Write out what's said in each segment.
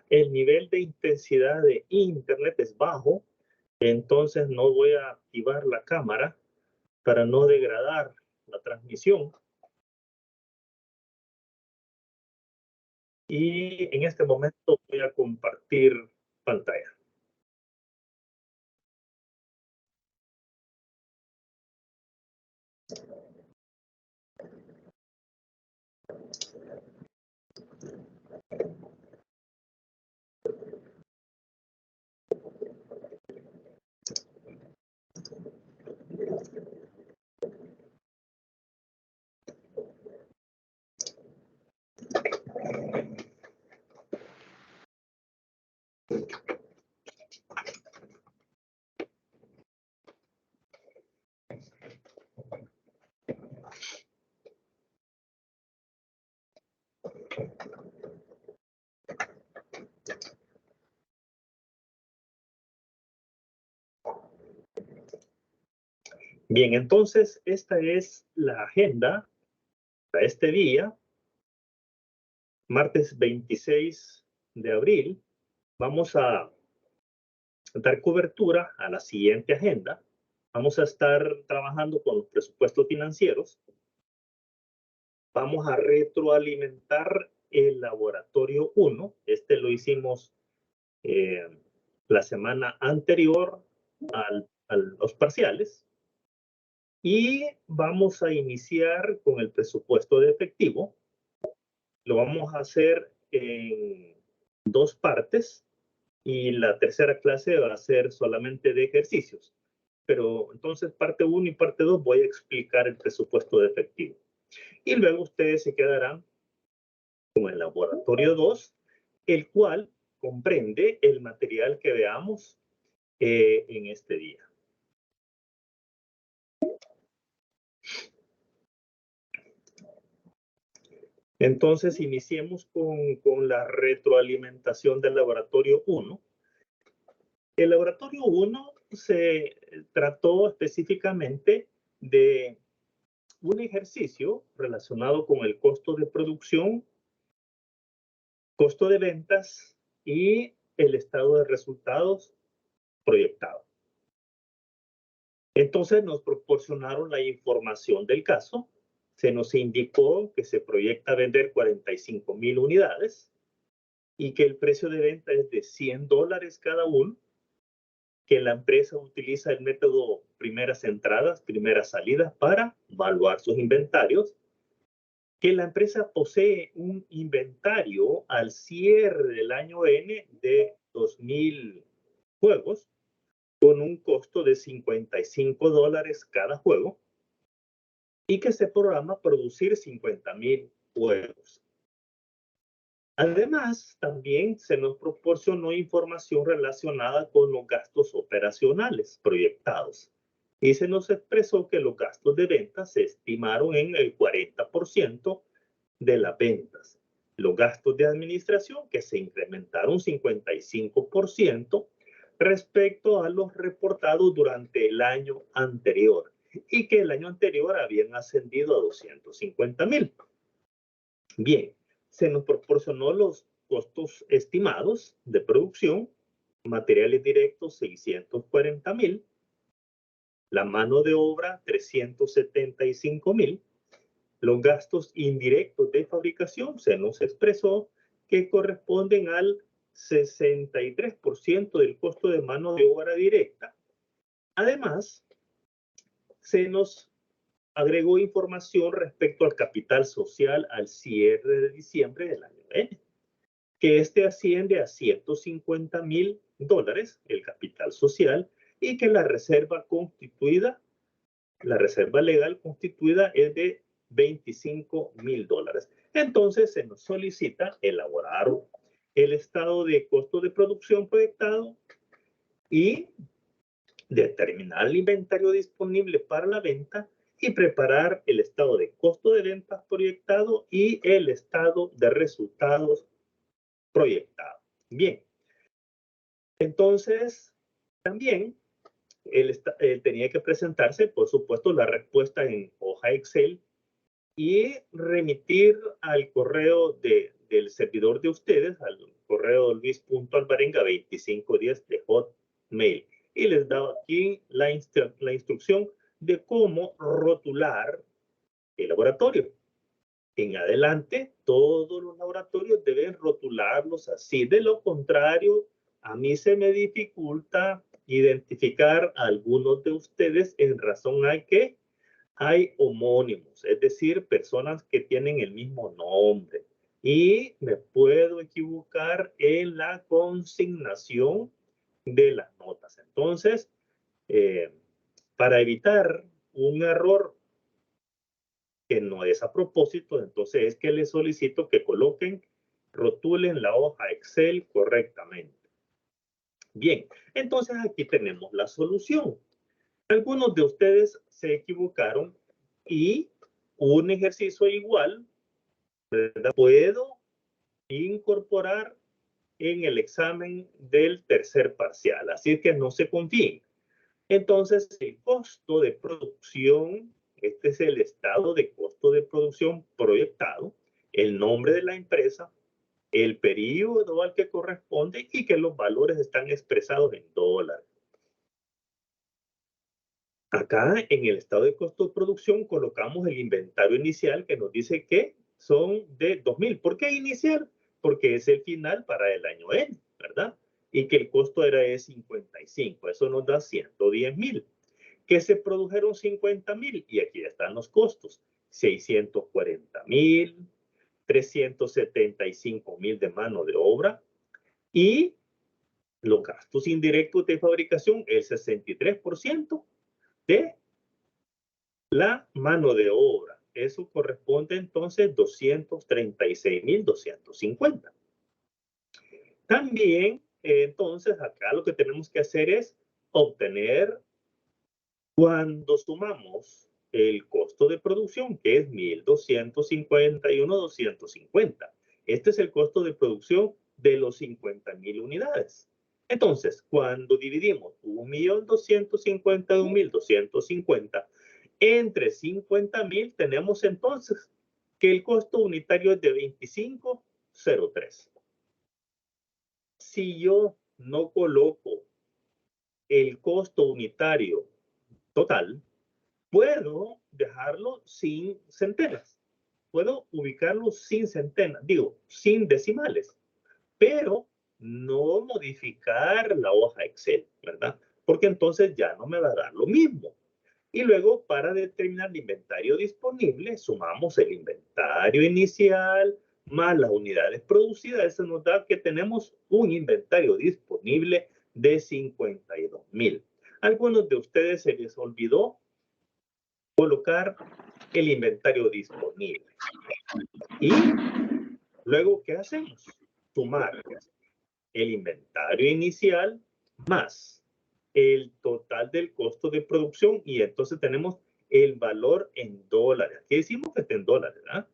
el nivel de intensidad de internet es bajo, entonces no voy a activar la cámara para no degradar la transmisión. Y en este momento voy a compartir pantalla. Bien, entonces esta es la agenda para este día, martes 26 de abril. Vamos a dar cobertura a la siguiente agenda. Vamos a estar trabajando con los presupuestos financieros. Vamos a retroalimentar el laboratorio 1. Este lo hicimos la semana anterior a los parciales. Y vamos a iniciar con el presupuesto de efectivo. Lo vamos a hacer en 2 partes y la tercera clase va a ser solamente de ejercicios. Pero entonces parte 1 y parte 2 voy a explicar el presupuesto de efectivo. Y luego ustedes se quedarán con el laboratorio 2, el cual comprende el material que veamos en este día. Entonces, iniciemos con la retroalimentación del laboratorio 1. El laboratorio 1 se trató específicamente de un ejercicio relacionado con el costo de producción, costo de ventas y el estado de resultados proyectado. Entonces nos proporcionaron la información del caso. Se nos indicó que se proyecta vender 45,000 unidades y que el precio de venta es de $100 cada uno, que la empresa utiliza el método primeras entradas, primeras salidas para evaluar sus inventarios, que la empresa posee un inventario al cierre del año N de 2,000 juegos con un costo de $55 cada juego y que se programa producir 50,000 juegos. Además, también se nos proporcionó información relacionada con los gastos operacionales proyectados y se nos expresó que los gastos de ventas se estimaron en el 40% de las ventas. Los gastos de administración que se incrementaron 55% respecto a los reportados durante el año anterior y que el año anterior habían ascendido a 250,000. Bien, se nos proporcionó los costos estimados de producción, materiales directos 640,000, la mano de obra 375,000, los gastos indirectos de fabricación se nos expresó que corresponden al 63% del costo de mano de obra directa. Además, se nos agregó información respecto al capital social al cierre de diciembre del año N, que este asciende a $150,000 el capital social y que la reserva legal constituida es de $25,000. Entonces se nos solicita elaborar el estado de costo de producción proyectado y determinar el inventario disponible para la venta y preparar el estado de costo de ventas proyectado y el estado de resultados proyectado. Bien, entonces también tenía que presentarse, por supuesto, la respuesta en hoja Excel y remitir al correo del servidor de ustedes, al correo luis.alvarenga2510 de Hotmail. Y les daba aquí la instrucción de cómo rotular el laboratorio. En adelante, todos los laboratorios deben rotularlos así. De lo contrario, a mí se me dificulta identificar a algunos de ustedes en razón a que hay homónimos, es decir, personas que tienen el mismo nombre. Y me puedo equivocar en la consignación de las notas. Entonces, para evitar un error que no es a propósito, entonces es que les solicito que coloquen, rotulen la hoja Excel correctamente. Bien, entonces aquí tenemos la solución. Algunos de ustedes se equivocaron y un ejercicio igual, ¿verdad? Puedo incorporar en el examen del tercer parcial, así que no se confíen. Entonces, el costo de producción, este es el estado de costo de producción proyectado, el nombre de la empresa, el periodo al que corresponde y que los valores están expresados en dólares. Acá en el estado de costo de producción colocamos el inventario inicial que nos dice que son de 2,000. ¿Por qué inicial? Porque es el final para el año N, ¿verdad? Y que el costo era de 55. Eso nos da 110,000. Que se produjeron 50,000 y aquí están los costos. 640,000, 375,000 de mano de obra y los gastos indirectos de fabricación, el 63% de la mano de obra. Eso corresponde entonces 236,250. También, entonces, acá lo que tenemos que hacer es obtener, cuando sumamos el costo de producción, que es 1,251,250. Este es el costo de producción de los 50,000 unidades. Entonces, cuando dividimos 1,251,250 entre 50,000, tenemos entonces que el costo unitario es de 25,03. Si yo no coloco el costo unitario total, puedo dejarlo sin centenas. Puedo ubicarlo sin centenas, digo, sin decimales, pero no modificar la hoja Excel, ¿verdad? Porque entonces ya no me va a dar lo mismo. Y luego, para determinar el inventario disponible, sumamos el inventario inicial más las unidades producidas. Eso nos da que tenemos un inventario disponible de 52,000. Algunos de ustedes se les olvidó colocar el inventario disponible. Y luego, ¿qué hacemos? Sumar el inventario inicial más el total del costo de producción y entonces tenemos el valor en dólares. Aquí decimos que está en dólares, ¿verdad?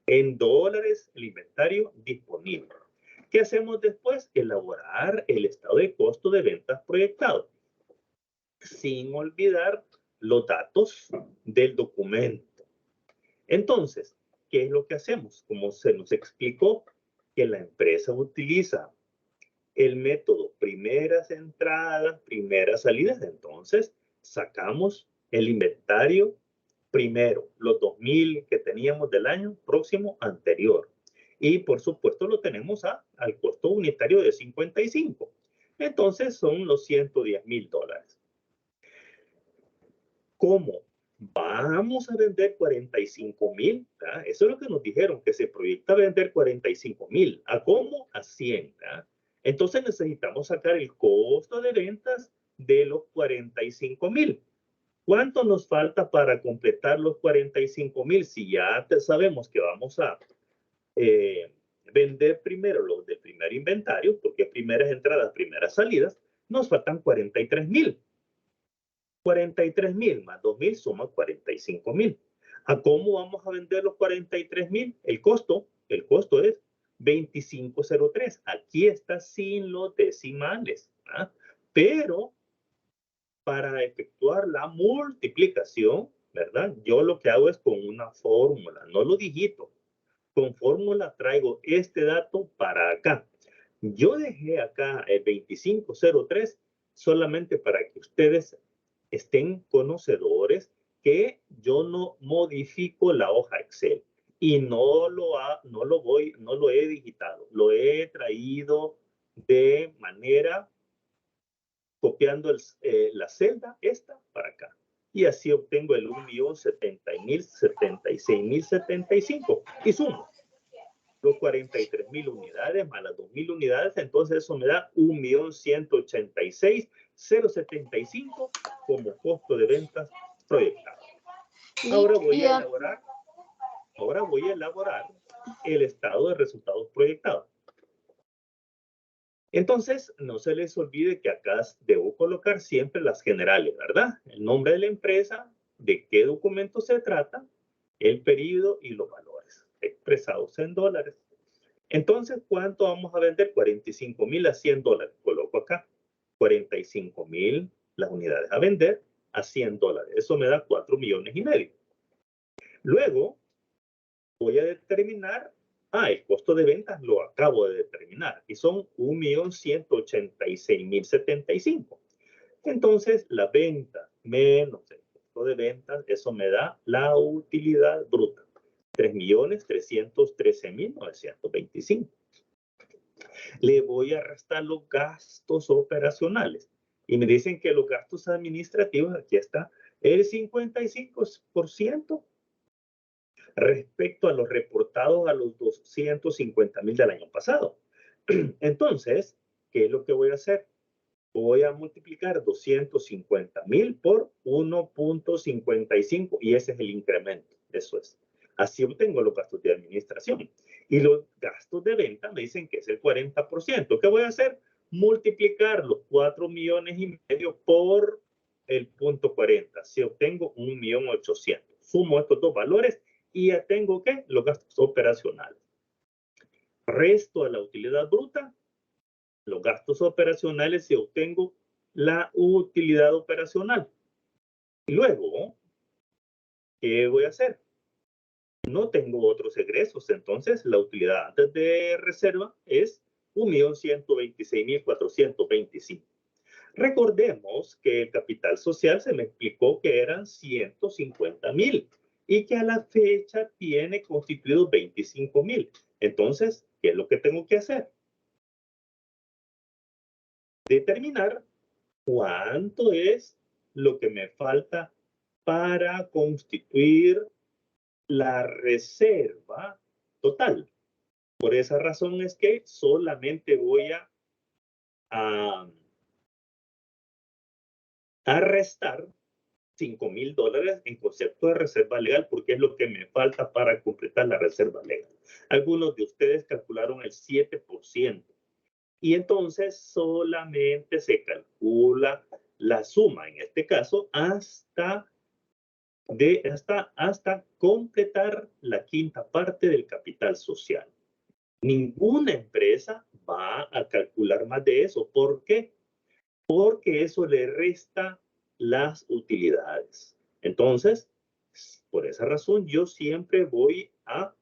En dólares el inventario disponible. ¿Qué hacemos después? Elaborar el estado de costo de ventas proyectado, sin olvidar los datos del documento. Entonces, ¿qué es lo que hacemos? Como se nos explicó, que la empresa utiliza el método primeras entradas, primeras salidas. Entonces, sacamos el inventario primero, los 2,000 que teníamos del año próximo anterior. Y por supuesto lo tenemos al costo unitario de 55. Entonces son los 110,000 dólares. ¿Cómo? Vamos a vender 45,000. Eso es lo que nos dijeron, que se proyecta vender 45,000. ¿A cómo? A 100. Entonces necesitamos sacar el costo de ventas de los 45,000. ¿Cuánto nos falta para completar los 45,000? Si ya sabemos que vamos a vender primero los del primer inventario, porque primeras entradas, primeras salidas, nos faltan 43,000. 43,000 más 2,000 suma 45,000. ¿A cómo vamos a vender los 43,000? El costo es 25,03. Aquí está sin los decimales. Pero para efectuar la multiplicación, ¿verdad? Yo lo que hago es con una fórmula, no lo digito. Con fórmula traigo este dato para acá. Yo dejé acá el 2503 solamente para que ustedes estén conocedores que yo no modifico la hoja Excel y no lo he digitado, lo he traído de manera copiando la celda esta para acá. Y así obtengo el 1.076.075 y sumo los 43.000 unidades más las 2.000 unidades, entonces eso me da 1.186.075 como costo de ventas proyectado. Ahora voy a elaborar el estado de resultados proyectados. Entonces, no se les olvide que acá debo colocar siempre las generales, ¿verdad? El nombre de la empresa, de qué documento se trata, el periodo y los valores expresados en dólares. Entonces, ¿cuánto vamos a vender? 45.000 a $100. Coloco acá 45.000 las unidades a vender a $100. Eso me da 4,5 millones. Luego, voy a determinar, el costo de ventas lo acabo de determinar y son 1.186.075. Entonces, la venta menos el costo de ventas, eso me da la utilidad bruta. 3.313.925. Le voy a restar los gastos operacionales. Y me dicen que los gastos administrativos, aquí está, el 55% respecto a los reportados a los 250.000 del año pasado. Entonces, ¿qué es lo que voy a hacer? Voy a multiplicar 250.000 por 1.55 y ese es el incremento. Eso es. Así obtengo los gastos de administración. Y los gastos de venta me dicen que es el 40%. ¿Qué voy a hacer? Multiplicar los 4,5 millones por el punto 40. Si obtengo 1.800.000. Sumo estos dos valores y ya tengo ¿qué? Los gastos operacionales. Resto a la utilidad bruta los gastos operacionales y obtengo la utilidad operacional. Y luego, ¿qué voy a hacer? No tengo otros egresos, entonces la utilidad antes de reserva es 1.126.425. Recordemos que el capital social se me explicó que eran 150.000 y que a la fecha tiene constituido 25.000. Entonces, ¿qué es lo que tengo que hacer? Determinar cuánto es lo que me falta para constituir la reserva total. Por esa razón es que solamente voy a restar $5,000 en concepto de reserva legal porque es lo que me falta para completar la reserva legal. Algunos de ustedes calcularon el 7%. Y entonces solamente se calcula la suma, en este caso, hasta completar la quinta parte del capital social. Ninguna empresa va a calcular más de eso. ¿Por qué? Porque eso le resta las utilidades. Entonces, por esa razón, yo siempre voy a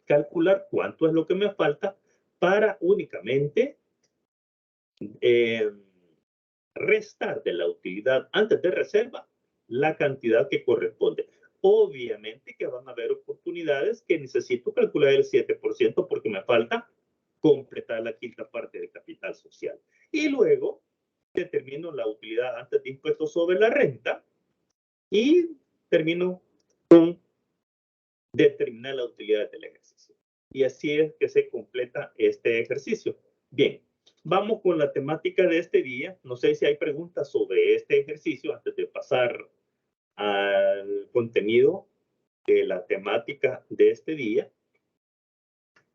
calcular cuánto es lo que me falta para únicamente restar de la utilidad antes de reserva la cantidad que corresponde. Obviamente que van a haber oportunidades que necesito calcular el 7% porque me falta completar la quinta parte del capital social. Y luego determino la utilidad antes de impuestos sobre la renta y termino con determinar la utilidad del ejercicio. Y así es que se completa este ejercicio. Bien, vamos con la temática de este día. No sé si hay preguntas sobre este ejercicio antes de pasar al contenido de la temática de este día,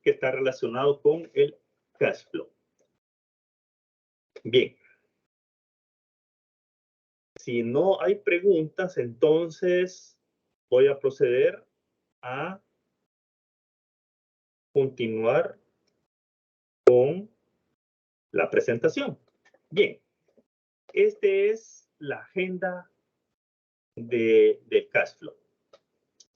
que está relacionado con el cash flow. Bien. Si no hay preguntas, entonces voy a proceder a continuar con la presentación. Bien, esta es la agenda del cash flow.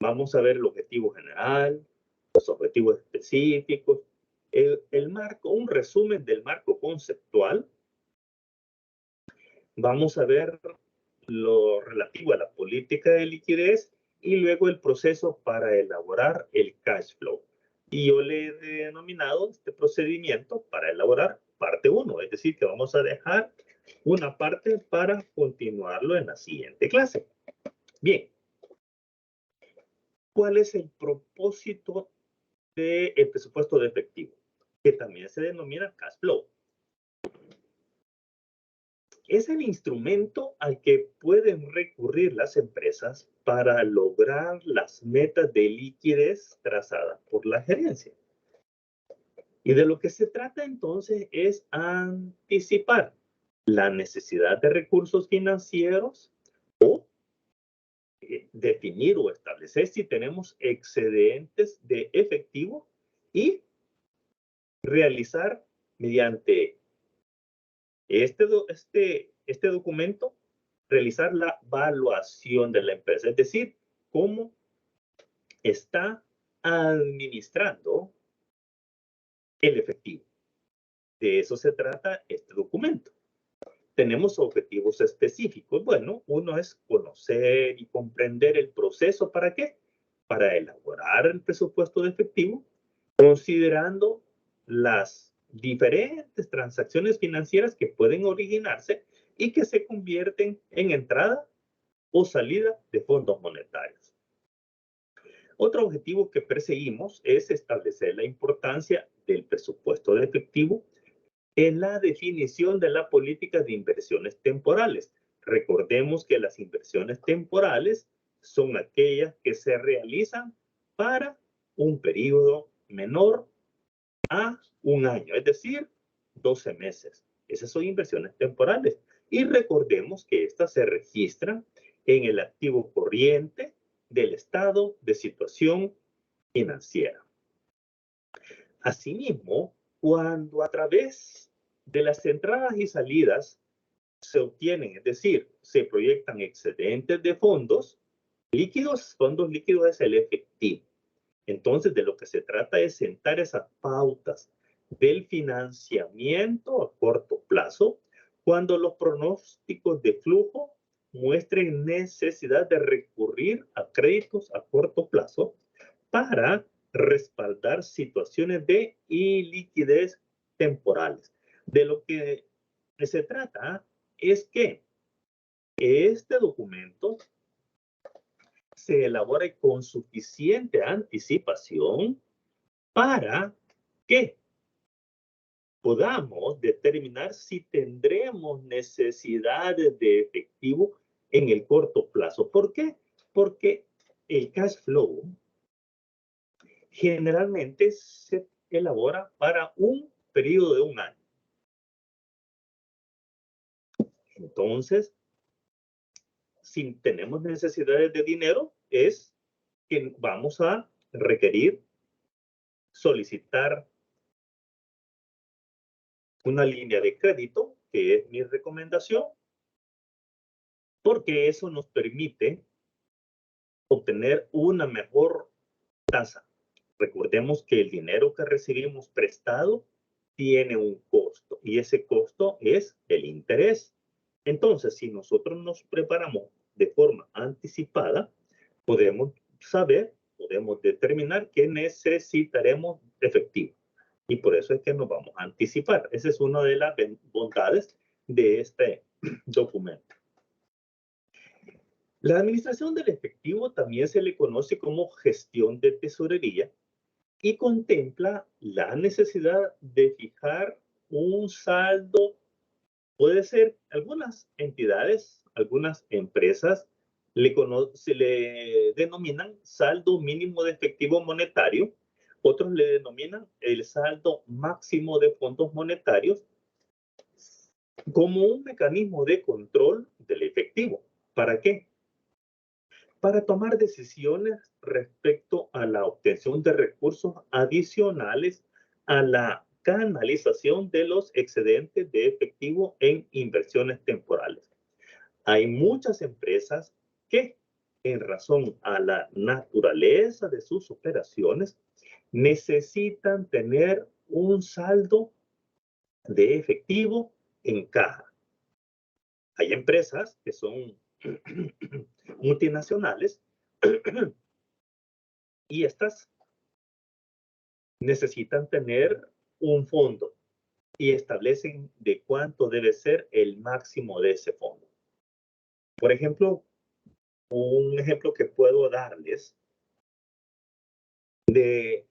Vamos a ver el objetivo general, los objetivos específicos un resumen del marco conceptual. Vamos a ver lo relativo a la política de liquidez y luego el proceso para elaborar el cash flow. Y yo le he denominado este procedimiento para elaborar parte 1, es decir, que vamos a dejar una parte para continuarlo en la siguiente clase. Bien, ¿cuál es el propósito del presupuesto de efectivo? Que también se denomina cash flow. Es el instrumento al que pueden recurrir las empresas para lograr las metas de liquidez trazadas por la gerencia. Y de lo que se trata entonces es anticipar la necesidad de recursos financieros o definir o establecer si tenemos excedentes de efectivo y realizar mediante este documento, realizar la evaluación de la empresa, es decir, cómo está administrando el efectivo. De eso se trata este documento. Tenemos objetivos específicos. Bueno, uno es conocer y comprender el proceso. ¿Para qué? Para elaborar el presupuesto de efectivo, considerando las diferentes transacciones financieras que pueden originarse y que se convierten en entrada o salida de fondos monetarios. Otro objetivo que perseguimos es establecer la importancia del presupuesto de efectivo en la definición de la política de inversiones temporales. Recordemos que las inversiones temporales son aquellas que se realizan para un periodo menor a un año, es decir, 12 meses. Esas son inversiones temporales. Y recordemos que estas se registran en el activo corriente del estado de situación financiera. Asimismo, cuando a través de las entradas y salidas se obtienen, es decir, se proyectan excedentes de fondos líquidos es el efectivo. Entonces, de lo que se trata es sentar esas pautas del financiamiento a corto plazo cuando los pronósticos de flujo muestren necesidad de recurrir a créditos a corto plazo para respaldar situaciones de iliquidez temporales. De lo que se trata es que este documento se elabore con suficiente anticipación para que podamos determinar si tendremos necesidades de efectivo en el corto plazo. ¿Por qué? Porque el cash flow generalmente se elabora para un periodo de un año. Entonces, si tenemos necesidades de dinero, es que vamos a requerir solicitar una línea de crédito, que es mi recomendación, porque eso nos permite obtener una mejor tasa. Recordemos que el dinero que recibimos prestado tiene un costo y ese costo es el interés. Entonces, si nosotros nos preparamos de forma anticipada, podemos podemos determinar que necesitaremos efectivo. Y por eso es que nos vamos a anticipar. Esa es una de las bondades de este documento. La administración del efectivo también se le conoce como gestión de tesorería y contempla la necesidad de fijar un saldo. Puede ser algunas entidades, algunas empresas se le denominan saldo mínimo de efectivo monetario, otros le denominan el saldo máximo de fondos monetarios como un mecanismo de control del efectivo. ¿Para qué? Para tomar decisiones respecto a la obtención de recursos adicionales a la canalización de los excedentes de efectivo en inversiones temporales. Hay muchas empresas que, en razón a la naturaleza de sus operaciones, necesitan tener un saldo de efectivo en caja. Hay empresas que son multinacionales y estas necesitan tener un fondo y establecen de cuánto debe ser el máximo de ese fondo. Por ejemplo, un ejemplo que puedo darles de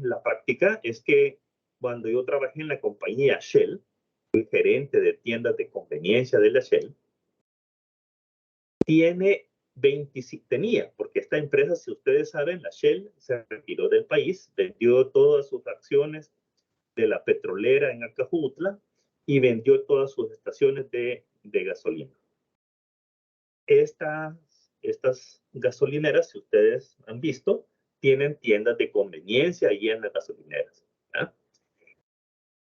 la práctica es que cuando yo trabajé en la compañía Shell, fui gerente de tiendas de conveniencia de la Shell, tenía, porque esta empresa, si ustedes saben, la Shell se retiró del país, vendió todas sus acciones de la petrolera en Acajutla y vendió todas sus estaciones de gasolina. Estas gasolineras, si ustedes han visto, tienen tiendas de conveniencia ahí en las gasolineras. ¿Ya?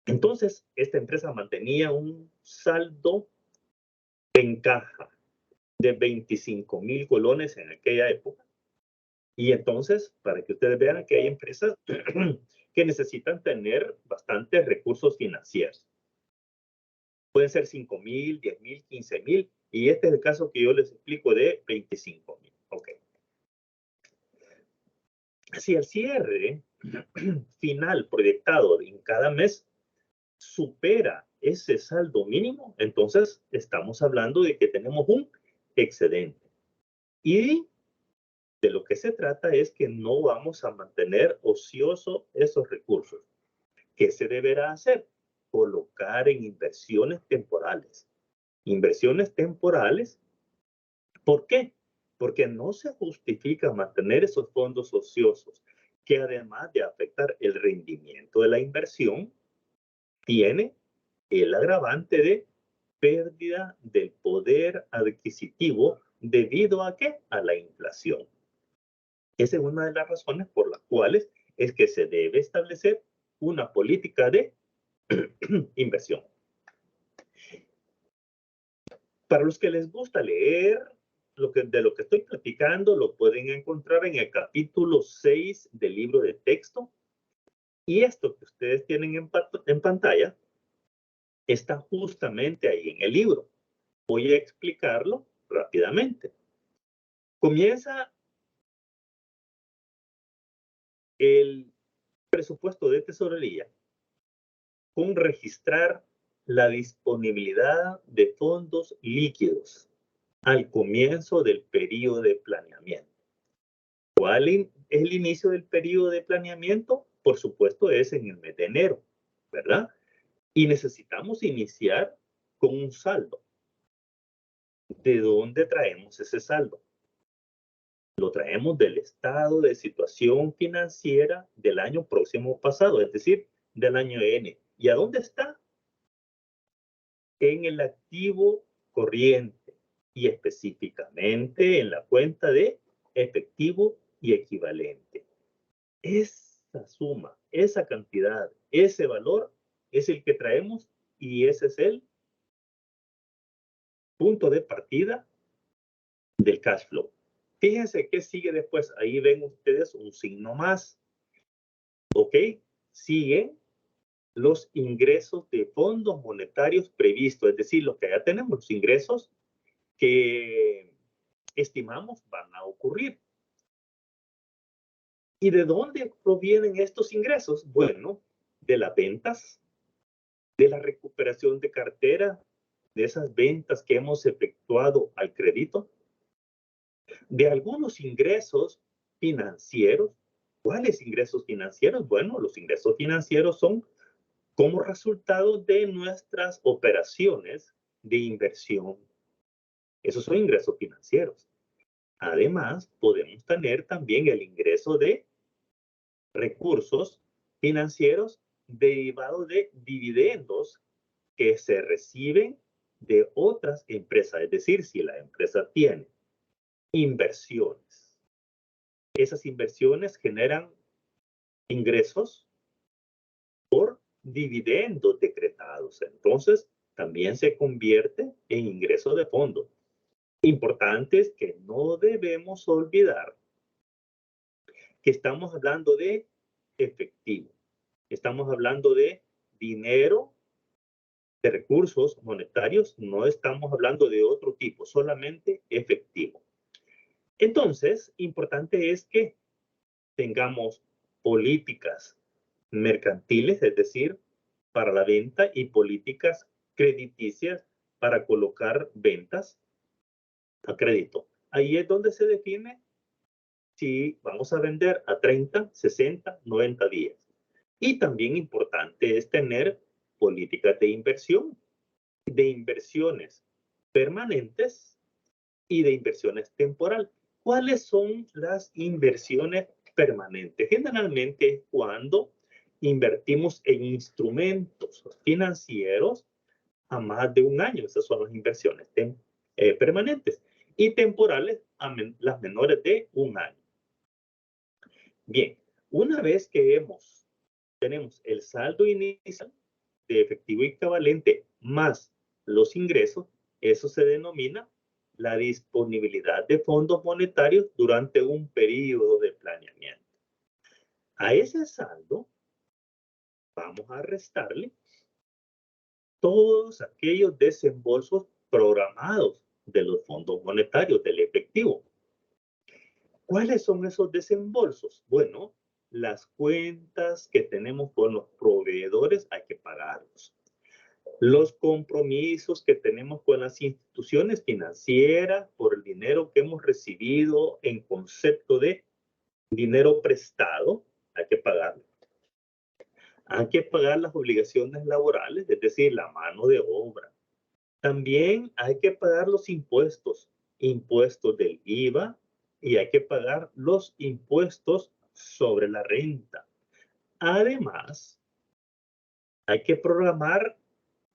Entonces, esta empresa mantenía un saldo en caja de 25,000 colones en aquella época. Y entonces, para que ustedes vean que hay empresas que necesitan tener bastantes recursos financieros. Pueden ser 5,000, 10,000, 15,000. Y este es el caso que yo les explico de 25,000. Ok. Si el cierre final proyectado en cada mes supera ese saldo mínimo, entonces estamos hablando de que tenemos un excedente. Y de lo que se trata es que no vamos a mantener ocioso esos recursos. ¿Qué se deberá hacer? Colocar en inversiones temporales. Inversiones temporales, ¿por qué? Porque no se justifica mantener esos fondos ociosos, que además de afectar el rendimiento de la inversión, tiene el agravante de pérdida del poder adquisitivo debido a ¿qué? A la inflación. Esa es una de las razones por las cuales es que se debe establecer una política de inversión. Para los que les gusta leer, de lo que estoy platicando lo pueden encontrar en el capítulo 6 del libro de texto. Y esto que ustedes tienen en pantalla está justamente ahí en el libro. Voy a explicarlo rápidamente. Comienza el presupuesto de tesorería con registrar la disponibilidad de fondos líquidos al comienzo del periodo de planeamiento. ¿Cuál es el inicio del periodo de planeamiento? Por supuesto, es en el mes de enero, ¿verdad? Y necesitamos iniciar con un saldo. ¿De dónde traemos ese saldo? Lo traemos del estado de situación financiera del año próximo pasado, es decir, del año N. ¿Y a dónde está? En el activo corriente y específicamente en la cuenta de efectivo y equivalente. Esa suma, esa cantidad, ese valor es el que traemos y ese es el punto de partida del cash flow. Fíjense qué sigue después. Ahí ven ustedes un signo más. ¿Ok? Siguen los ingresos de fondos monetarios previstos, es decir, lo que ya tenemos, los ingresos que estimamos van a ocurrir. ¿Y de dónde provienen estos ingresos? Bueno, de las ventas, de la recuperación de cartera, de esas ventas que hemos efectuado al crédito, de algunos ingresos financieros. ¿Cuáles ingresos financieros? Bueno, los ingresos financieros son como resultado de nuestras operaciones de inversión. Esos son ingresos financieros. Además, podemos tener también el ingreso de recursos financieros derivados de dividendos que se reciben de otras empresas. Es decir, si la empresa tiene inversiones, esas inversiones generan ingresos por dividendos decretados. Entonces, también se convierte en ingreso de fondo. Importante es que no debemos olvidar que estamos hablando de efectivo. estamos hablando de dinero, de recursos monetarios, no estamos hablando de otro tipo, solamente efectivo. Entonces, importante es que tengamos políticas mercantiles, es decir, para la venta, y políticas crediticias para colocar ventas a crédito. Ahí es donde se define si vamos a vender a 30, 60, 90 días. Y también importante es tener políticas de inversión, de inversiones permanentes y de inversiones temporales. ¿Cuáles son las inversiones permanentes? Generalmente cuando invertimos en instrumentos financieros a más de un año. Esas son las inversiones permanentes. Y temporales a las menores de un año. Bien, una vez que tenemos el saldo inicial de efectivo equivalente más los ingresos, eso se denomina la disponibilidad de fondos monetarios durante un periodo de planeamiento. A ese saldo vamos a restarle todos aquellos desembolsos programados de los fondos monetarios, del efectivo. ¿Cuáles son esos desembolsos? Bueno, las cuentas que tenemos con los proveedores hay que pagarlos. Los compromisos que tenemos con las instituciones financieras por el dinero que hemos recibido en concepto de dinero prestado, hay que pagarlo. Hay que pagar las obligaciones laborales, es decir, la mano de obra. También hay que pagar los impuestos, impuestos del IVA, y hay que pagar los impuestos sobre la renta. Además, hay que programar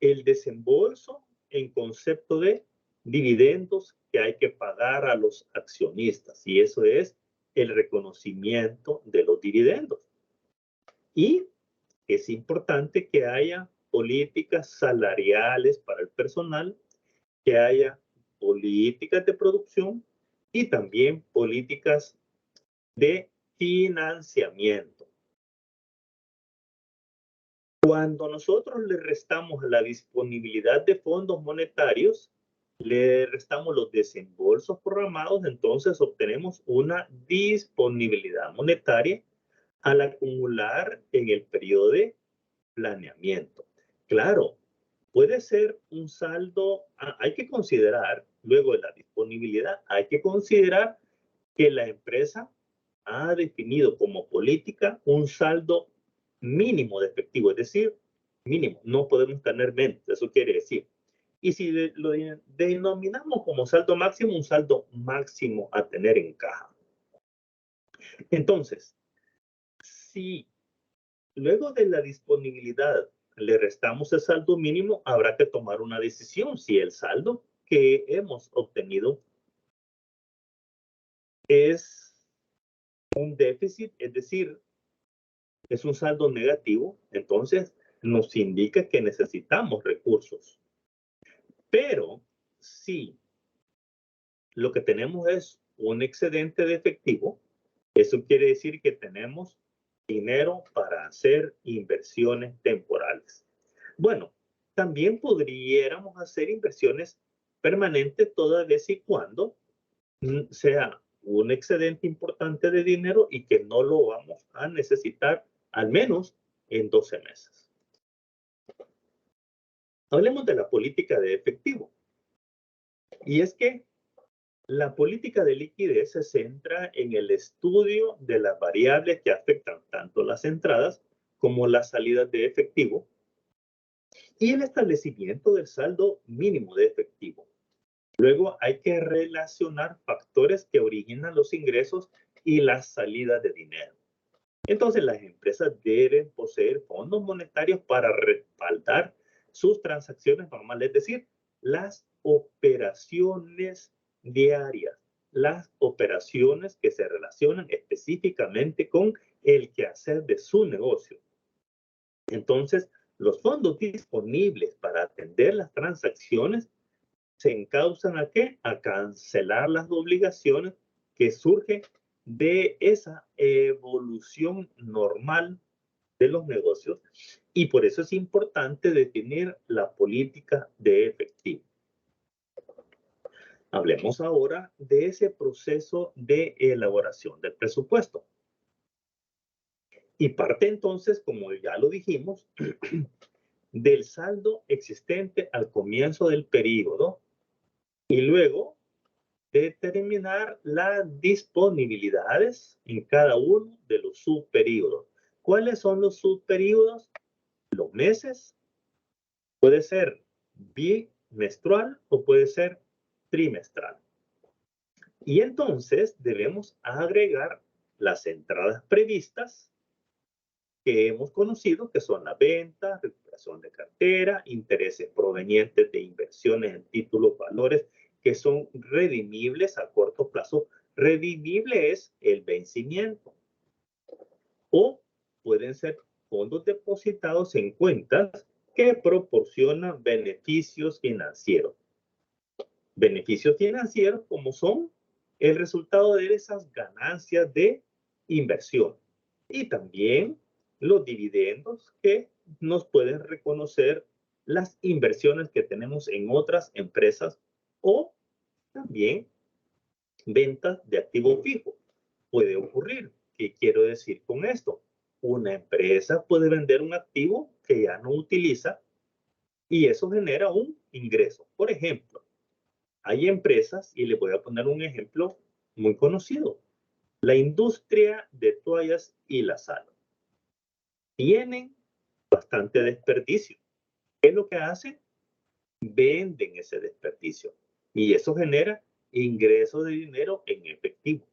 el desembolso en concepto de dividendos que hay que pagar a los accionistas, y eso es el reconocimiento de los dividendos. Y es importante que haya políticas salariales para el personal, que haya políticas de producción y también políticas de financiamiento. Cuando nosotros le restamos la disponibilidad de fondos monetarios, le restamos los desembolsos programados, entonces obtenemos una disponibilidad monetaria al acumular en el periodo de planeamiento. Claro, puede ser un saldo, hay que considerar, luego de la disponibilidad, hay que considerar que la empresa ha definido como política un saldo mínimo de efectivo, es decir, mínimo, no podemos tener menos, eso quiere decir. Y si lo denominamos como saldo máximo, un saldo máximo a tener en caja. Entonces, si luego de la disponibilidad le restamos el saldo mínimo, habrá que tomar una decisión si el saldo que hemos obtenido es un déficit, es decir, es un saldo negativo, entonces nos indica que necesitamos recursos. Pero si lo que tenemos es un excedente de efectivo, eso quiere decir que tenemos dinero para hacer inversiones temporales. Bueno, también podríamos hacer inversiones permanentes toda vez y cuando sea un excedente importante de dinero y que no lo vamos a necesitar al menos en 12 meses. Hablemos de la política de efectivo. Y es que la política de liquidez se centra en el estudio de las variables que afectan tanto las entradas como las salidas de efectivo y el establecimiento del saldo mínimo de efectivo. Luego hay que relacionar factores que originan los ingresos y las salidas de dinero. Entonces las empresas deben poseer fondos monetarios para respaldar sus transacciones normales, es decir, las operaciones diarias, las operaciones que se relacionan específicamente con el quehacer de su negocio. Entonces, los fondos disponibles para atender las transacciones se encausan ¿a qué? A cancelar las obligaciones que surgen de esa evolución normal de los negocios y por eso es importante definir la política de efectivo. Hablemos ahora de ese proceso de elaboración del presupuesto. Y parte entonces, como ya lo dijimos, del saldo existente al comienzo del periodo y luego determinar las disponibilidades en cada uno de los subperiodos. ¿Cuáles son los subperiodos? Los meses, puede ser bimestral o puede ser trimestral. Y entonces debemos agregar las entradas previstas que hemos conocido, que son la venta, recuperación de cartera, intereses provenientes de inversiones en títulos, valores que son redimibles a corto plazo. Redimible es el vencimiento. O pueden ser fondos depositados en cuentas que proporcionan beneficios financieros. Beneficios financieros como son el resultado de esas ganancias de inversión y también los dividendos que nos pueden reconocer las inversiones que tenemos en otras empresas o también ventas de activo fijo. Puede ocurrir. ¿Qué quiero decir con esto? Una empresa puede vender un activo que ya no utiliza y eso genera un ingreso. Por ejemplo, hay empresas, y les voy a poner un ejemplo muy conocido, la industria de toallas y la sal. Tienen bastante desperdicio. ¿Qué es lo que hacen? Venden ese desperdicio y eso genera ingresos de dinero en efectivo.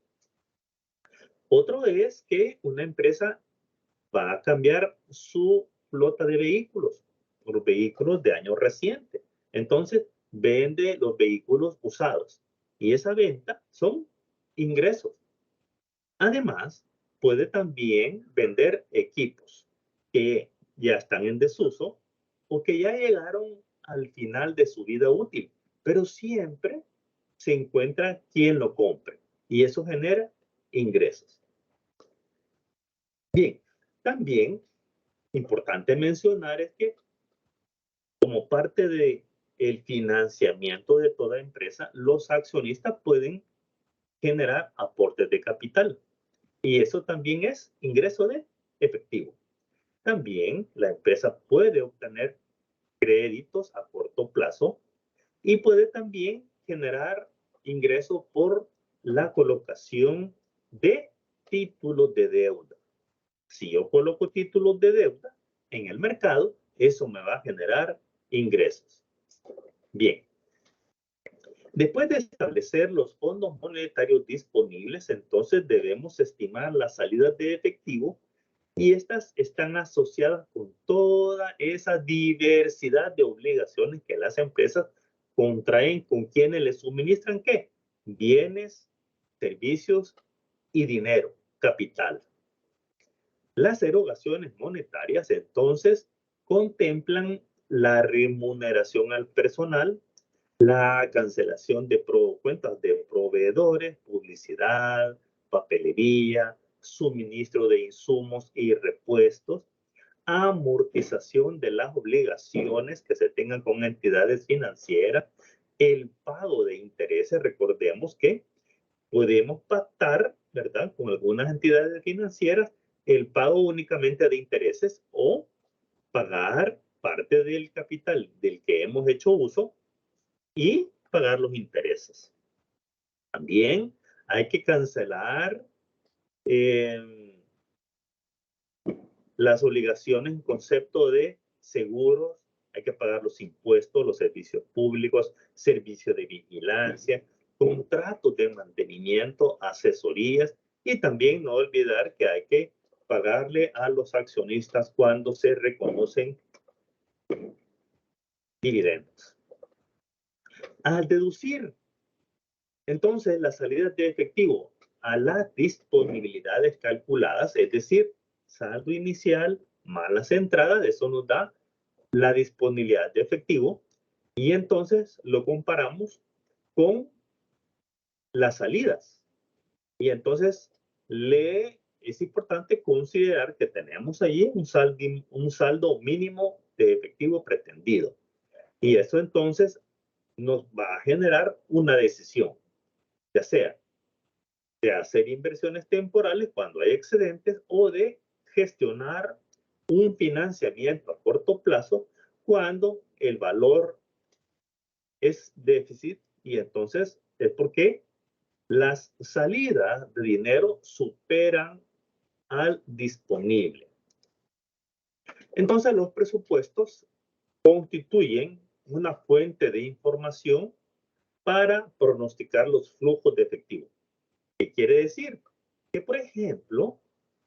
Otro es que una empresa va a cambiar su flota de vehículos por vehículos de año reciente. Entonces, vende los vehículos usados y esa venta son ingresos. Además, puede también vender equipos que ya están en desuso o que ya llegaron al final de su vida útil, pero siempre se encuentra quien lo compre y eso genera ingresos. Bien, también importante mencionar es que como parte de el financiamiento de toda empresa, los accionistas pueden generar aportes de capital y eso también es ingreso de efectivo. También la empresa puede obtener créditos a corto plazo y puede también generar ingresos por la colocación de títulos de deuda. Si yo coloco títulos de deuda en el mercado, eso me va a generar ingresos. Bien. Después de establecer los fondos monetarios disponibles, entonces debemos estimar las salidas de efectivo y estas están asociadas con toda esa diversidad de obligaciones que las empresas contraen con quienes les suministran ¿qué? Bienes, servicios y dinero, capital. Las erogaciones monetarias entonces contemplan la remuneración al personal, la cancelación de cuentas de proveedores, publicidad, papelería, suministro de insumos y repuestos, amortización de las obligaciones que se tengan con entidades financieras, el pago de intereses. Recordemos que podemos pactar, ¿verdad?, con algunas entidades financieras el pago únicamente de intereses o pagar parte del capital del que hemos hecho uso y pagar los intereses. También hay que cancelar las obligaciones en concepto de seguros, hay que pagar los impuestos, los servicios públicos, servicios de vigilancia, contratos de mantenimiento, asesorías y también no olvidar que hay que pagarle a los accionistas cuando se reconocen dividendos. Al deducir entonces las salidas de efectivo a las disponibilidades calculadas, es decir, saldo inicial más las entradas, eso nos da la disponibilidad de efectivo y entonces lo comparamos con las salidas y entonces le es importante considerar que tenemos allí un saldo mínimo de efectivo pretendido. Y eso entonces nos va a generar una decisión, ya sea de hacer inversiones temporales cuando hay excedentes o de gestionar un financiamiento a corto plazo cuando el valor es déficit y entonces es porque las salidas de dinero superan al disponible. Entonces los presupuestos constituyen una fuente de información para pronosticar los flujos de efectivo. ¿Qué quiere decir? Que, por ejemplo,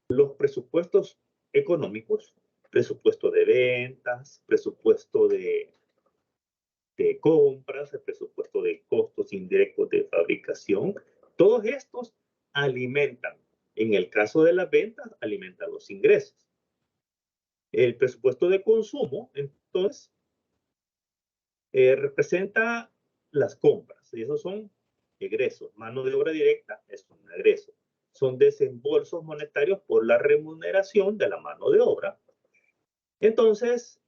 los presupuestos económicos, presupuesto de ventas, presupuesto de compras, el presupuesto de costos indirectos de fabricación, todos estos alimentan, en el caso de las ventas, alimentan los ingresos. El presupuesto de consumo, entonces, representa las compras, y esos son egresos. Mano de obra directa es un egreso. Son desembolsos monetarios por la remuneración de la mano de obra. Entonces,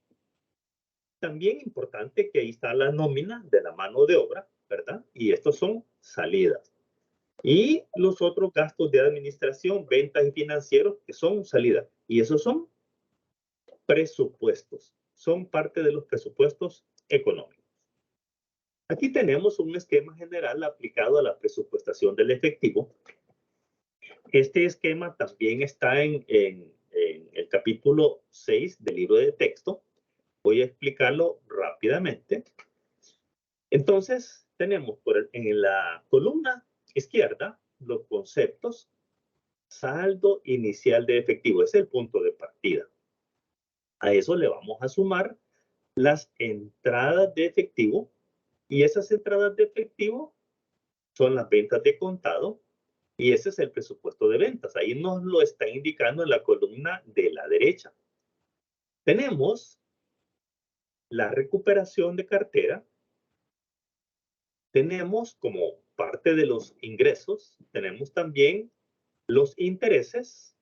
también importante que ahí está la nómina de la mano de obra, ¿verdad? Y estos son salidas. Y los otros gastos de administración, ventas y financieros, que son salidas. Y esos son presupuestos. Son parte de los presupuestos económicos. Aquí tenemos un esquema general aplicado a la presupuestación del efectivo. Este esquema también está en el capítulo 6 del libro de texto. Voy a explicarlo rápidamente. Entonces, tenemos en la columna izquierda los conceptos saldo inicial de efectivo. Es el punto de partida. A eso le vamos a sumar las entradas de efectivo y esas entradas de efectivo son las ventas de contado y ese es el presupuesto de ventas. Ahí nos lo está indicando en la columna de la derecha. Tenemos la recuperación de cartera. Tenemos como parte de los ingresos, tenemos también los intereses,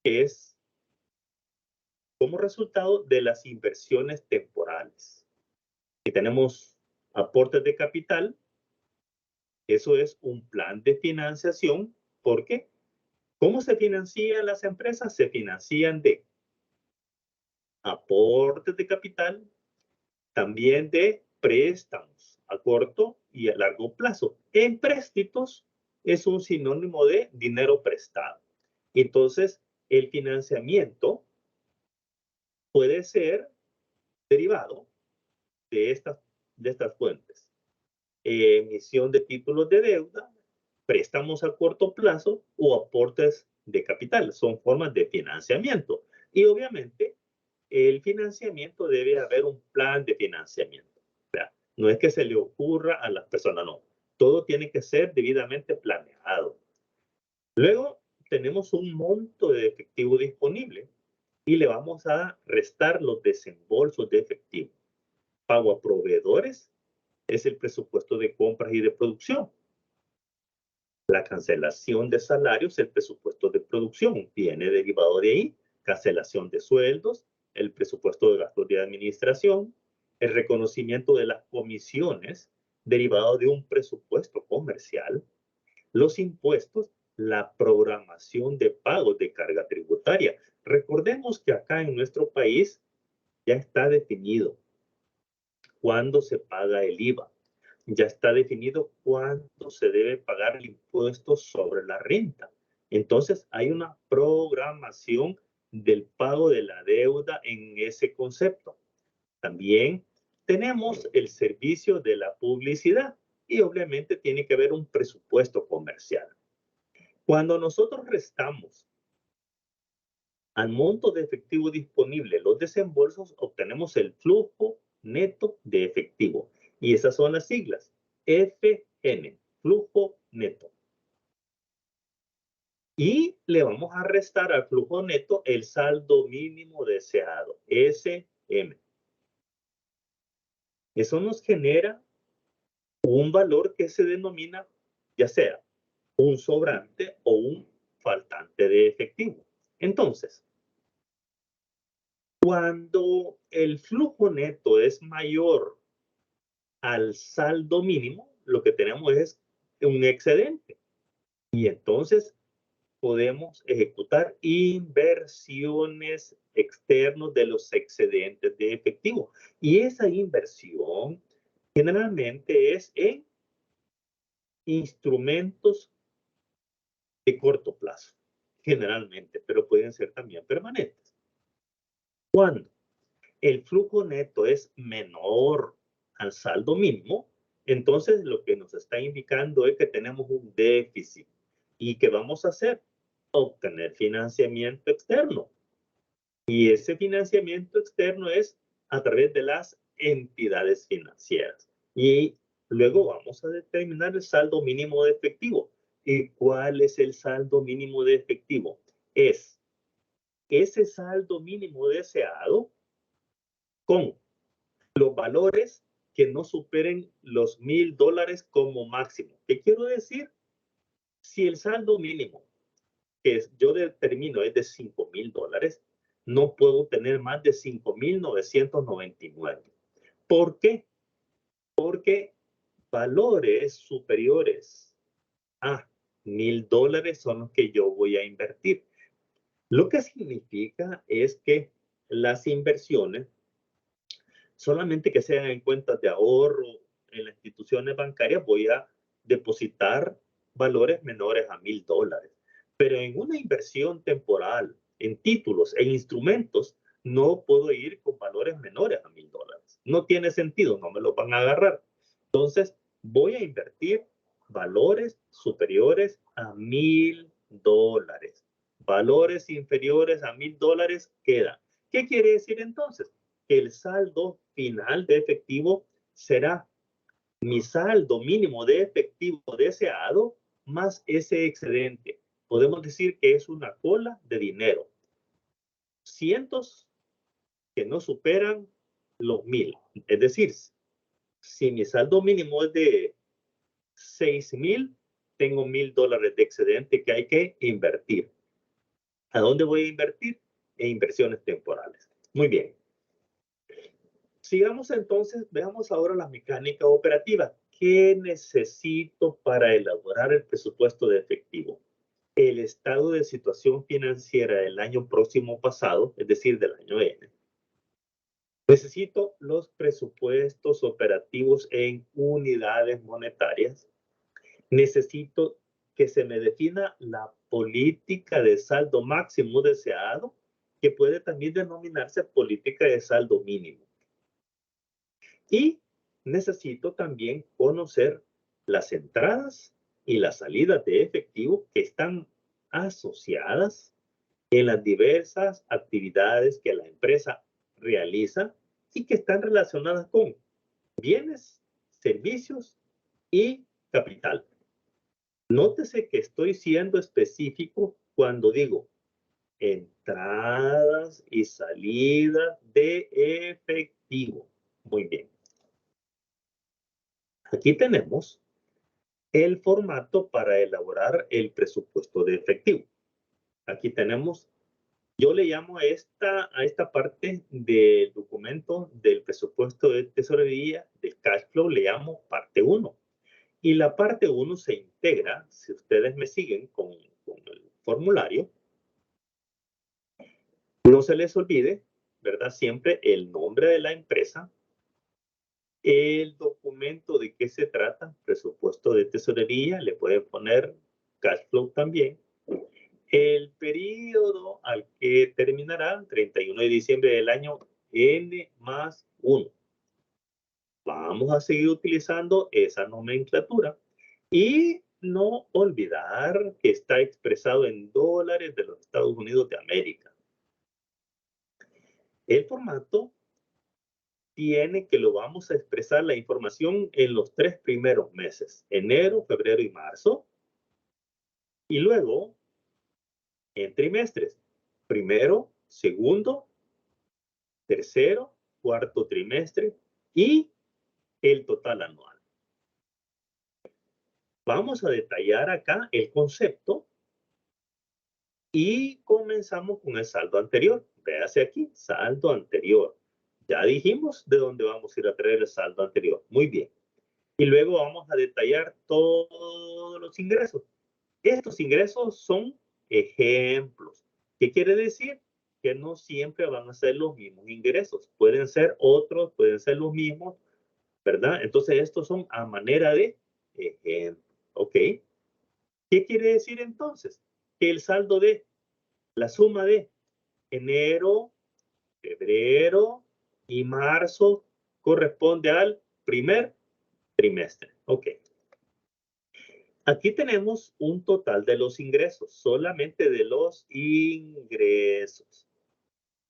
que es como resultado de las inversiones temporales. Y tenemos aportes de capital. Eso es un plan de financiación, porque ¿cómo se financian las empresas? Se financian de aportes de capital, también de préstamos a corto y a largo plazo. Empréstitos es un sinónimo de dinero prestado. Entonces, el financiamiento puede ser derivado de estas fuentes. Emisión de títulos de deuda, préstamos a corto plazo o aportes de capital. Son formas de financiamiento. Y obviamente, el financiamiento debe haber un plan de financiamiento. O sea, no es que se le ocurra a las personas, no. Todo tiene que ser debidamente planeado. Luego, tenemos un monto de efectivo disponible y le vamos a restar los desembolsos de efectivo. Pago a proveedores es el presupuesto de compras y de producción. La cancelación de salarios, el presupuesto de producción, viene derivado de ahí. Cancelación de sueldos, el presupuesto de gastos de administración, el reconocimiento de las comisiones, derivado de un presupuesto comercial, los impuestos, la programación de pagos de carga tributaria. Recordemos que acá en nuestro país ya está definido cuándo se paga el IVA. Ya está definido cuánto se debe pagar el impuesto sobre la renta. Entonces, hay una programación del pago de la deuda en ese concepto. También tenemos el servicio de la publicidad y obviamente tiene que haber un presupuesto comercial. Cuando nosotros restamos al monto de efectivo disponible los desembolsos, obtenemos el flujo neto de efectivo. Y esas son las siglas. FN, flujo neto. Y le vamos a restar al flujo neto el saldo mínimo deseado, SM. Eso nos genera un valor que se denomina ya sea un sobrante o un faltante de efectivo. Entonces, cuando el flujo neto es mayor al saldo mínimo, lo que tenemos es un excedente. Y entonces podemos ejecutar inversiones externas de los excedentes de efectivo. Y esa inversión generalmente es en instrumentos de corto plazo, generalmente, pero pueden ser también permanentes. Cuando el flujo neto es menor al saldo mínimo, entonces lo que nos está indicando es que tenemos un déficit. ¿Y qué vamos a hacer? Obtener financiamiento externo. Y ese financiamiento externo es a través de las entidades financieras. Y luego vamos a determinar el saldo mínimo de efectivo. ¿Y cuál es el saldo mínimo de efectivo? Es ese saldo mínimo deseado con los valores que no superen los $1,000 como máximo. ¿Qué quiero decir? Si el saldo mínimo que yo determino es de $5,000, no puedo tener más de 5,999. ¿Por qué? Porque valores superiores a $1,000 son los que yo voy a invertir. Lo que significa es que las inversiones, solamente que sean en cuentas de ahorro en las instituciones bancarias, voy a depositar valores menores a $1,000. Pero en una inversión temporal, en títulos, en instrumentos, no puedo ir con valores menores a $1,000. No tiene sentido, no me lo van a agarrar. Entonces, voy a invertir valores superiores a $1,000. Valores inferiores a $1,000 quedan. ¿Qué quiere decir entonces? Que el saldo final de efectivo será mi saldo mínimo de efectivo deseado más ese excedente. Podemos decir que es una cola de dinero. Cientos que no superan los 1,000. Es decir, si mi saldo mínimo es de 6,000, tengo $1,000 de excedente que hay que invertir. ¿A dónde voy a invertir? En inversiones temporales. Muy bien. Sigamos entonces, veamos ahora la mecánica operativa. ¿Qué necesito para elaborar el presupuesto de efectivo? El estado de situación financiera del año próximo pasado, es decir, del año N. Necesito los presupuestos operativos en unidades monetarias. Necesito que se me defina la política de saldo máximo deseado, que puede también denominarse política de saldo mínimo. Y necesito también conocer las entradas y las salidas de efectivo que están asociadas en las diversas actividades que la empresa realiza y que están relacionadas con bienes, servicios y capital. Nótese que estoy siendo específico cuando digo entradas y salidas de efectivo. Muy bien. Aquí tenemos el formato para elaborar el presupuesto de efectivo. Aquí tenemos, yo le llamo a esta parte del documento del presupuesto de tesorería, del cash flow, le llamo parte 1. Y la parte 1 se integra, si ustedes me siguen con el formulario, no se les olvide, ¿verdad? Siempre el nombre de la empresa, el documento de qué se trata, presupuesto de tesorería, le pueden poner cash flow también. El periodo al que terminará, 31 de diciembre del año N+1. Vamos a seguir utilizando esa nomenclatura y no olvidar que está expresado en dólares de los Estados Unidos de América. El formato tiene que lo vamos a expresar la información en los 3 primeros meses, enero, febrero y marzo, y luego en trimestres, primero, segundo, tercero, cuarto trimestre y el total anual. Vamos a detallar acá el concepto Y comenzamos con el saldo anterior. Véase aquí, saldo anterior. Ya dijimos de dónde vamos a ir a traer el saldo anterior. Muy bien. Y luego vamos a detallar todos los ingresos. Estos ingresos son ejemplos. ¿Qué quiere decir? Que no siempre van a ser los mismos ingresos. Pueden ser otros, pueden ser los mismos, ¿verdad? Entonces, estos son a manera de ejemplo. ¿Ok? ¿Qué quiere decir entonces? Que el saldo de, la suma de enero, febrero y marzo corresponde al primer trimestre. Ok. Aquí tenemos un total de los ingresos, solamente de los ingresos.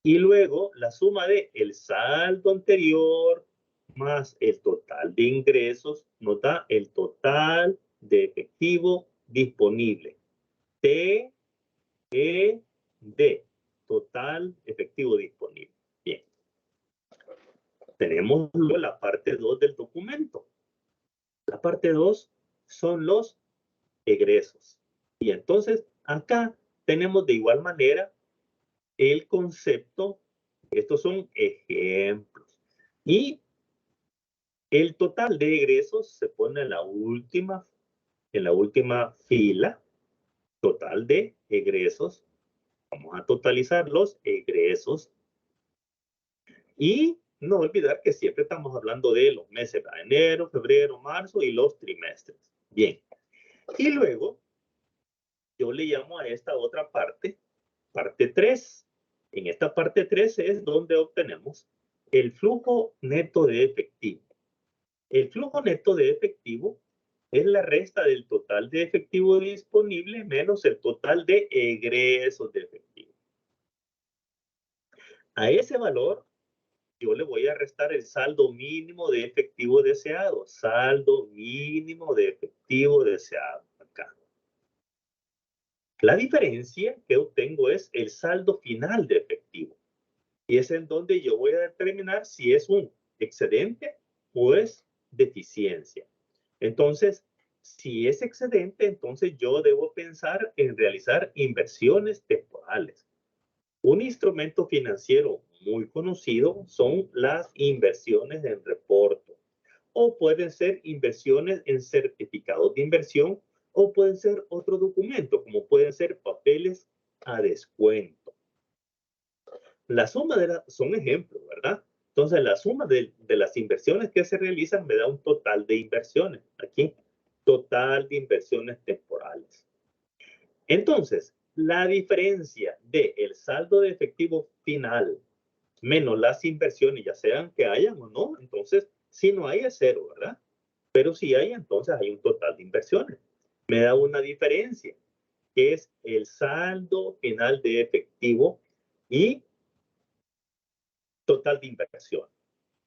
Y luego la suma de el saldo anterior más el total de ingresos nos da el total de efectivo disponible. TED, total efectivo disponible. Bien. Tenemos luego la parte 2 del documento. La parte 2 son los egresos. Y entonces acá tenemos de igual manera el concepto, estos son ejemplos. Y el total de egresos se pone en la última fila, total de egresos. Vamos a totalizar los egresos. Y no olvidar que siempre estamos hablando de los meses, ¿verdad? Enero, febrero, marzo y los trimestres. Bien. Y luego yo le llamo a esta otra parte, parte 3. En esta parte 3 es donde obtenemos el flujo neto de efectivo. El flujo neto de efectivo es la resta del total de efectivo disponible menos el total de egresos de efectivo. A ese valor yo le voy a restar el saldo mínimo de efectivo deseado. Saldo mínimo de efectivo deseado. Acá. La diferencia que obtengo es el saldo final de efectivo. Y es en donde yo voy a determinar si es un excedente o es deficiencia. Entonces, si es excedente, entonces yo debo pensar en realizar inversiones temporales. Un instrumento financiero muy conocido son las inversiones en reporto, o pueden ser inversiones en certificados de inversión, o pueden ser otro documento, como pueden ser papeles a descuento. La suma son ejemplos, ¿verdad? Entonces, la suma de las inversiones que se realizan me da un total de inversiones. Aquí, total de inversiones temporales. Entonces, la diferencia de el saldo de efectivo final menos las inversiones, ya sean que hayan o no, entonces, si no hay es cero, ¿verdad? Pero si hay, entonces hay un total de inversiones. Me da una diferencia, que es el saldo final de efectivo y total de inversión.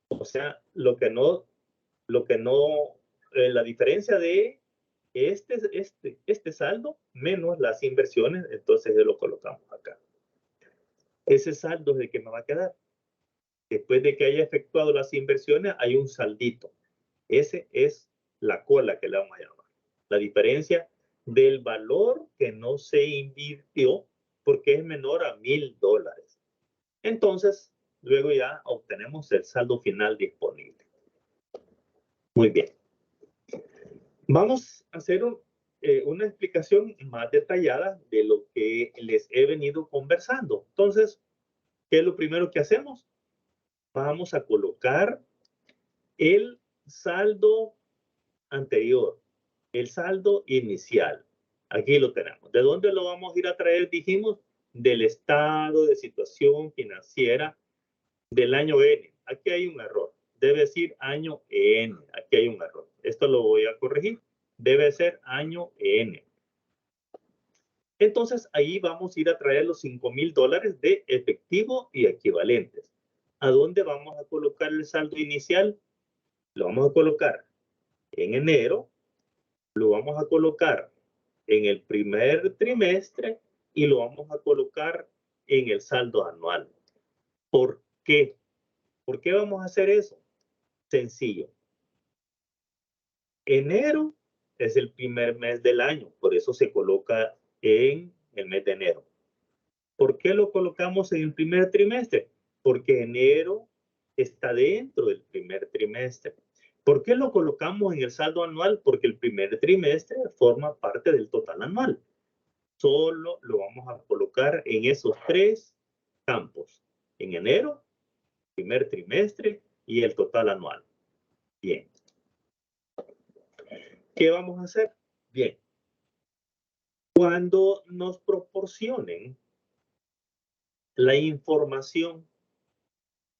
O sea, la diferencia de este saldo menos las inversiones, entonces lo colocamos acá. Ese saldo es el que me va a quedar. Después de que haya efectuado las inversiones, hay un saldito. Ese es la cola que le vamos a llamar. La diferencia del valor que no se invirtió porque es menor a $1,000. Entonces, luego ya obtenemos el saldo final disponible. Muy bien. Vamos a hacer una explicación más detallada de lo que les he venido conversando. Entonces, ¿qué es lo primero que hacemos? Vamos a colocar el saldo anterior, el saldo inicial. Aquí lo tenemos. ¿De dónde lo vamos a ir a traer? Dijimos, del estado de situación financiera del año N. Aquí hay un error. Debe decir año N. Aquí hay un error. Esto lo voy a corregir. Debe ser año N. Entonces, ahí vamos a ir a traer los $5,000 de efectivo y equivalentes. ¿A dónde vamos a colocar el saldo inicial? Lo vamos a colocar en enero, lo vamos a colocar en el primer trimestre y lo vamos a colocar en el saldo anual. ¿Por qué? ¿Por qué vamos a hacer eso? Sencillo. Enero es el primer mes del año, por eso se coloca en el mes de enero. ¿Por qué lo colocamos en el primer trimestre? Porque enero está dentro del primer trimestre. ¿Por qué lo colocamos en el saldo anual? Porque el primer trimestre forma parte del total anual. Solo lo vamos a colocar en esos tres campos. En enero, primer trimestre y el total anual. Bien. ¿Qué vamos a hacer? Bien. Cuando nos proporcionen la información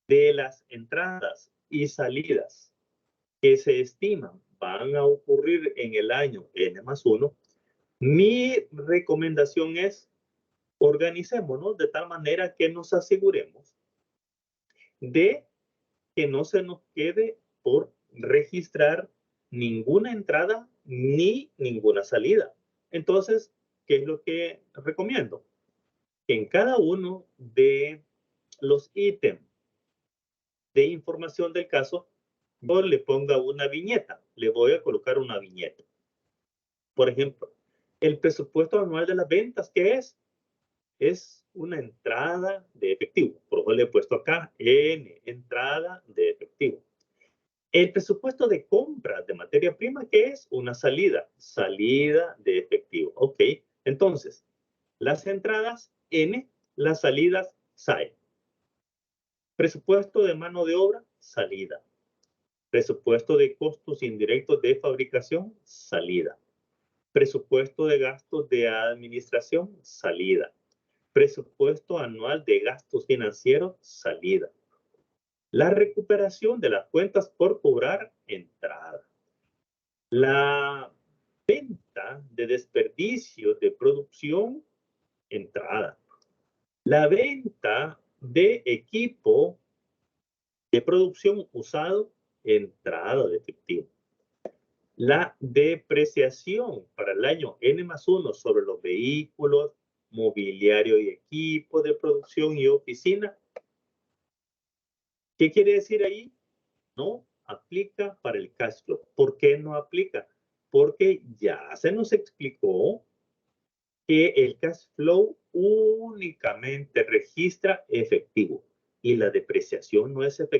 de las entradas y salidas que se estiman van a ocurrir en el año N+1, mi recomendación es organicémonos de tal manera que nos aseguremos de que no se nos quede por registrar ninguna entrada ni ninguna salida. Entonces, ¿qué es lo que recomiendo? Que en cada uno de los ítems de información del caso, yo le ponga una viñeta. Le voy a colocar una viñeta. Por ejemplo, el presupuesto anual de las ventas, ¿qué es? Es una entrada de efectivo. Por eso le he puesto acá N, entrada de efectivo. El presupuesto de compras de materia prima, ¿qué es? Una salida, salida de efectivo. Ok, entonces, las entradas N, las salidas SAE. Presupuesto de mano de obra, salida. Presupuesto de costos indirectos de fabricación, salida. Presupuesto de gastos de administración, salida. Presupuesto anual de gastos financieros, salida. La recuperación de las cuentas por cobrar, entrada. La venta de desperdicios de producción, entrada. La venta de equipo de producción usado, entrada de efectivo. La depreciación para el año N+1 sobre los vehículos, mobiliario y equipo de producción y oficina. ¿Qué quiere decir ahí? No aplica para el cash flow. ¿Por qué no aplica? Porque ya se nos explicó que el cash flow únicamente registra efectivo y la depreciación no es efectiva.